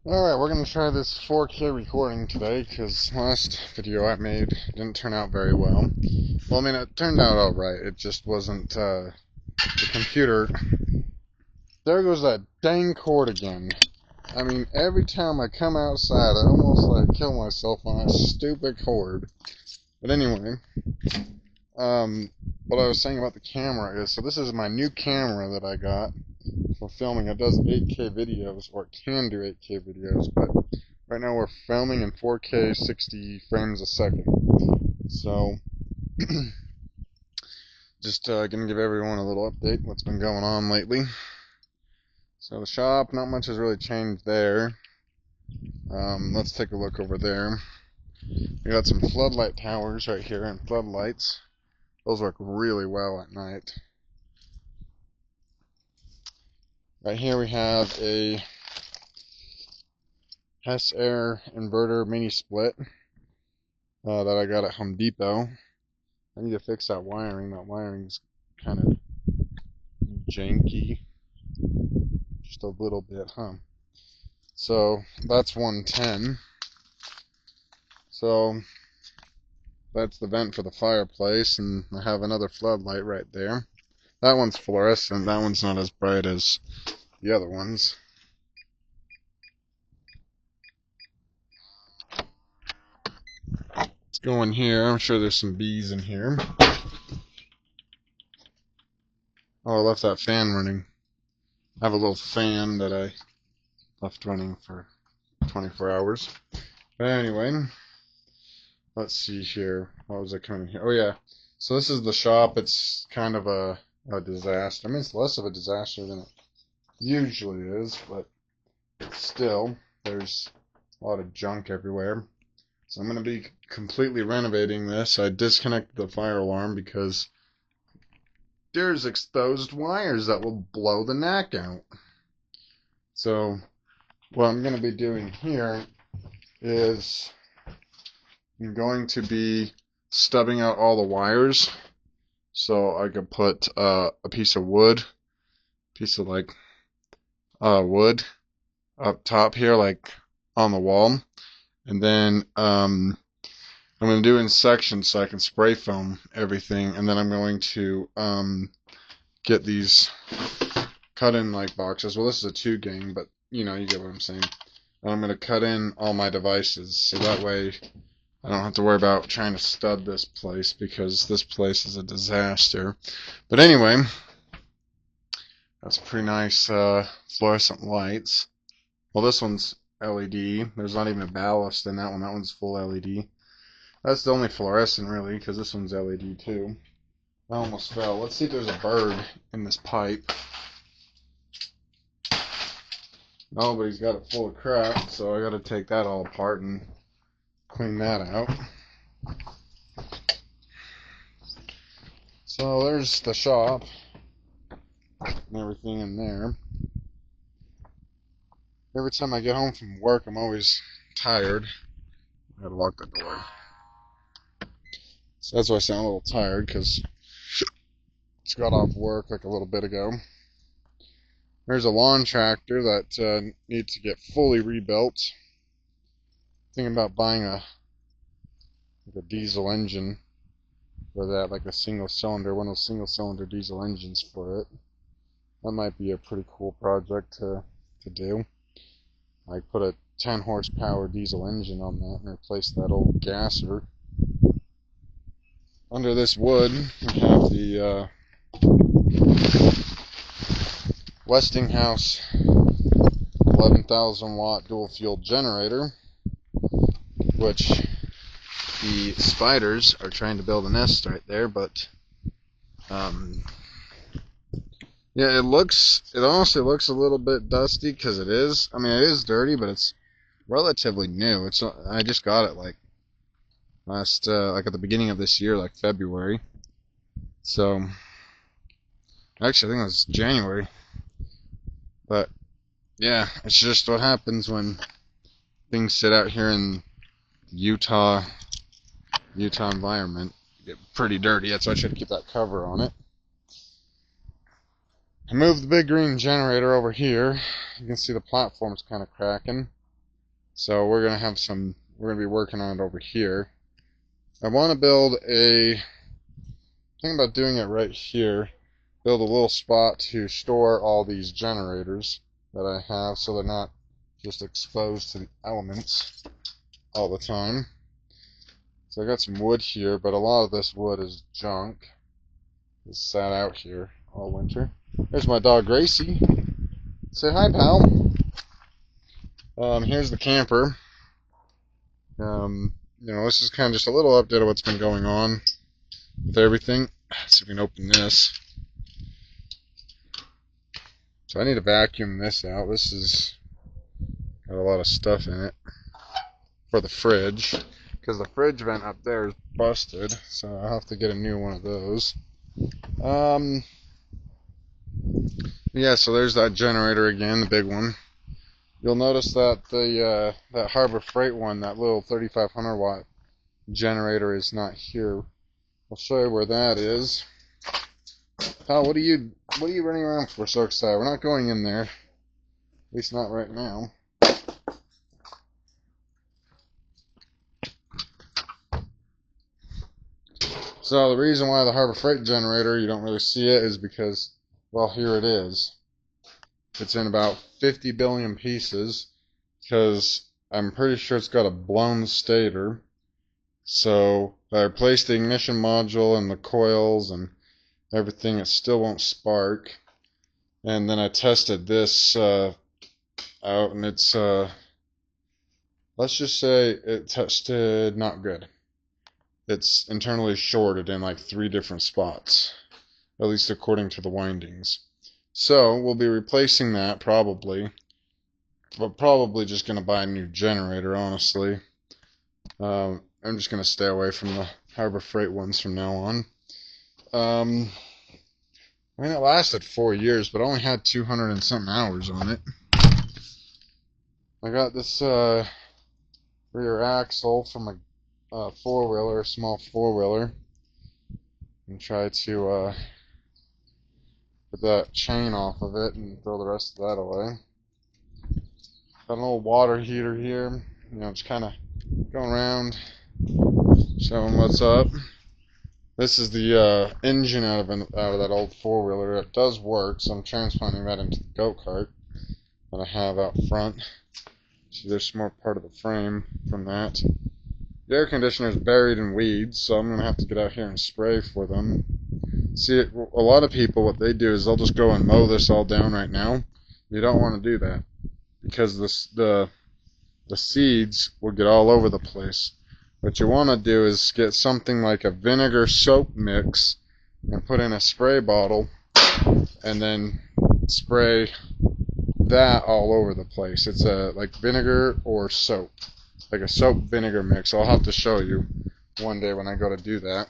Alright, we're going to try this 4K recording today, because last video I made didn't turn out very well. Well, I mean, it turned out alright, it just wasn't, the computer... There goes that dang cord again. I mean, every time I come outside, I almost, kill myself on that stupid cord. But anyway, what I was saying about the camera is, so this is my new camera that I got for filming. It does 8K videos, or it can do 8K videos, but right now we're filming in 4K 60 frames a second. So, just gonna give everyone a little update what's been going on lately. So the shop, not much has really changed there. Let's take a look over there. We got some floodlight towers right here and floodlights. Those work really well at night. Right here we have a Hess Air inverter mini split that I got at Home Depot. I need to fix that wiring. That wiring's kind of janky. Just a little bit, huh? So that's 110. So that's the vent for the fireplace, and I have another floodlight right there. That one's fluorescent. That one's not as bright as the other ones. Let's go in here. I'm sure there's some bees in here. Oh, I left that fan running. I have a little fan that I left running for 24 hours. But anyway, let's see here. What was I coming here? Oh yeah. So this is the shop. It's kind of a disaster. I mean, it's less of a disaster than it usually is, but still, there's a lot of junk everywhere. So I'm going to be completely renovating this. I disconnected the fire alarm because there's exposed wires that will blow the knack out. So what I'm going to be doing here is I'm going to be stubbing out all the wires so I could put a piece of wood, wood up top here, like on the wall. And then I'm going to do in sections so I can spray foam everything, and then I'm going to get these cut in like boxes. Well, this is a 2 gang, but you know, you get what I'm saying. And I'm going to cut in all my devices so that way I don't have to worry about trying to stud this place, because this place is a disaster. But anyway, that's pretty nice fluorescent lights. Well, this one's LED. There's not even a ballast in that one. That one's full LED. That's the only fluorescent, really, because this one's LED too. I almost fell. Let's see if there's a bird in this pipe. No, but he's got it full of crap, so I got to take that all apart and clean that out. So there's the shop and everything in there. Every time I get home from work, I'm always tired. I gotta lock the door. So that's why I sound a little tired, because just got off work like a little bit ago. There's a lawn tractor that needs to get fully rebuilt. Thinking about buying a diesel engine for that, like a single cylinder, one of those single cylinder diesel engines for it. That might be a pretty cool project to do. I put a 10 horsepower diesel engine on that and replace that old gasser. Under this wood, we have the Westinghouse 11,000 watt dual fuel generator, which the spiders are trying to build a nest right there, but yeah, it honestly looks a little bit dusty, because it is. I mean, it is dirty, but it's relatively new. I just got it like last like at the beginning of this year, like February. So actually, I think it was January. But yeah, it's just what happens when things sit out here in Utah environment. Get pretty dirty. That's why I should keep that cover on it. I moved the big green generator over here. You can see the platform's kind of cracking. So we're gonna be working on it over here. I want to build thinking about doing it right here. Build a little spot to store all these generators that I have so they're not just exposed to the elements all the time. So I got some wood here, but a lot of this wood is junk. It's sat out here all winter. There's my dog Gracie. Say hi, pal. Here's the camper. This is kind of just a little update of what's been going on with everything. Let's see if we can open this. So I need to vacuum this out. This is got a lot of stuff in it for the fridge, because the fridge vent up there is busted, so I'll have to get a new one of those. Yeah, so there's that generator again, the big one. You'll notice that that Harbor Freight one, that little 3500 watt generator, is not here. I'll show you where that is. Pal, what are you running around for so excited? We're not going in there. At least not right now. So the reason why the Harbor Freight generator, you don't really see it, is because, well, here it is. It's in about 50 billion pieces, because I'm pretty sure it's got a blown stator. So I replaced the ignition module and the coils and everything. It still won't spark. And then I tested this out, and it's let's just say it tested not good. It's internally shorted in like 3 different spots, at least according to the windings. So we'll be replacing that probably, but probably just going to buy a new generator, honestly. I'm just going to stay away from the Harbor Freight ones from now on. I mean, it lasted 4 years, but I only had 200 and something hours on it. I got this rear axle from a four-wheeler, a small four-wheeler, and try to put that chain off of it and throw the rest of that away. Got an old water heater here, just kind of going around showing what's up. This is the engine out of that old four-wheeler. It does work, so I'm transplanting that into the go-kart that I have out front. See, there's more part of the frame from that. The air conditioner is buried in weeds, so I'm going to have to get out here and spray for them. See, a lot of people, what they do is they'll just go and mow this all down right now. You don't want to do that, because the seeds will get all over the place. What you want to do is get something like a vinegar soap mix and put in a spray bottle, and then spray that all over the place. It's like vinegar or soap, like a soap vinegar mix. I'll have to show you one day when I go to do that.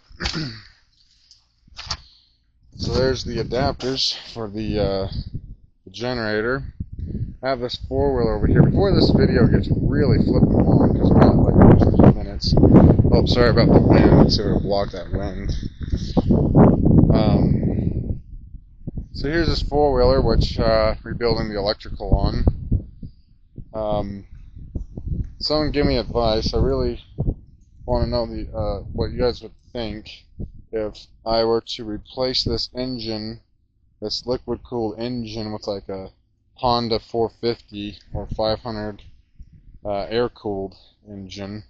So there's the adapters for the generator. I have this four-wheeler over here. Before this video gets really flipping long, because we're at like 15 minutes. Oh, sorry about the wind. So we'll block that wind. So here's this four-wheeler, which rebuilding the electrical on. Someone give me advice. I really want to know what you guys would think if I were to replace this engine, this liquid-cooled engine, with like a Honda 450 or 500 air-cooled engine,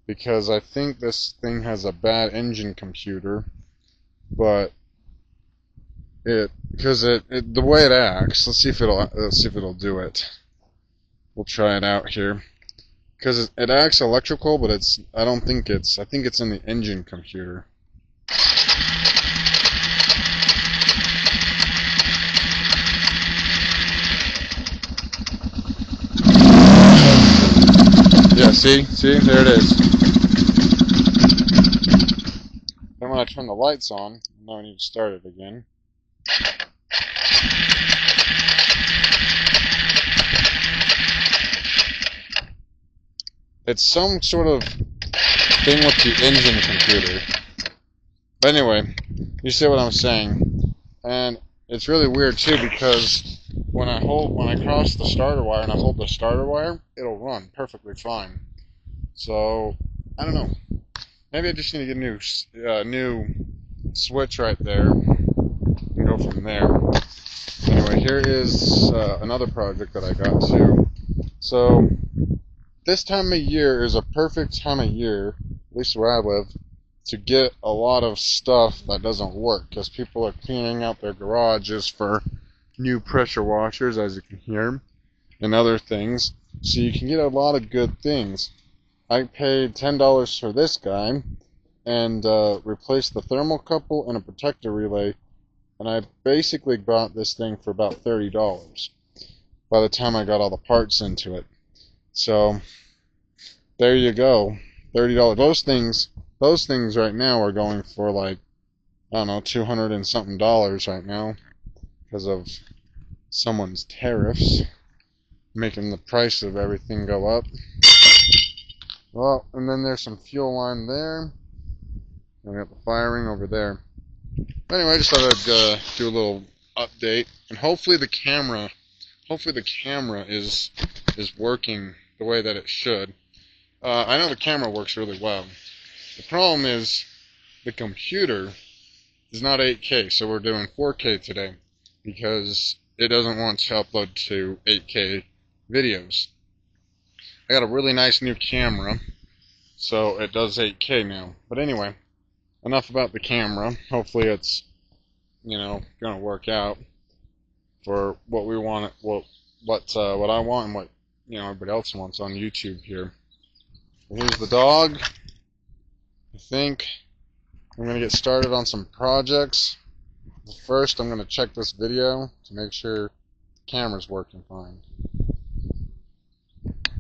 because I think this thing has a bad engine computer, but the way it acts, let's see if it'll do it. We'll try it out here, because it acts electrical, but I think it's in the engine computer. Yeah, see, there it is. Then when I turn the lights on, now I need to start it again. It's some sort of thing with the engine computer. But anyway, you see what I'm saying. And it's really weird too, because when I cross the starter wire and I hold the starter wire, it'll run perfectly fine. So I don't know. Maybe I just need to get a new switch right there and go from there. Anyway, here is another project that I got to. So this time of year is a perfect time of year, at least where I live, to get a lot of stuff that doesn't work, because people are cleaning out their garages for new pressure washers, as you can hear, and other things. So you can get a lot of good things. I paid $10 for this guy and replaced the thermocouple and a protector relay, and I basically got this thing for about $30 by the time I got all the parts into it. So there you go, $30. Those things right now are going for like, I don't know, 200 and something dollars right now because of someone's tariffs making the price of everything go up. Well, and then there's some fuel line there, and we got the firing over there. But anyway, I just thought I'd do a little update, and hopefully the camera is working the way that it should. I know the camera works really well. The problem is the computer is not 8K, so we're doing 4K today because it doesn't want to upload to 8K videos. I got a really nice new camera, so it does 8K now. But anyway, enough about the camera. Hopefully it's, gonna work out for what we want, what I want, and what everybody else wants on YouTube here. Here's the dog. I think I'm gonna get started on some projects. First, I'm gonna check this video to make sure the camera's working fine.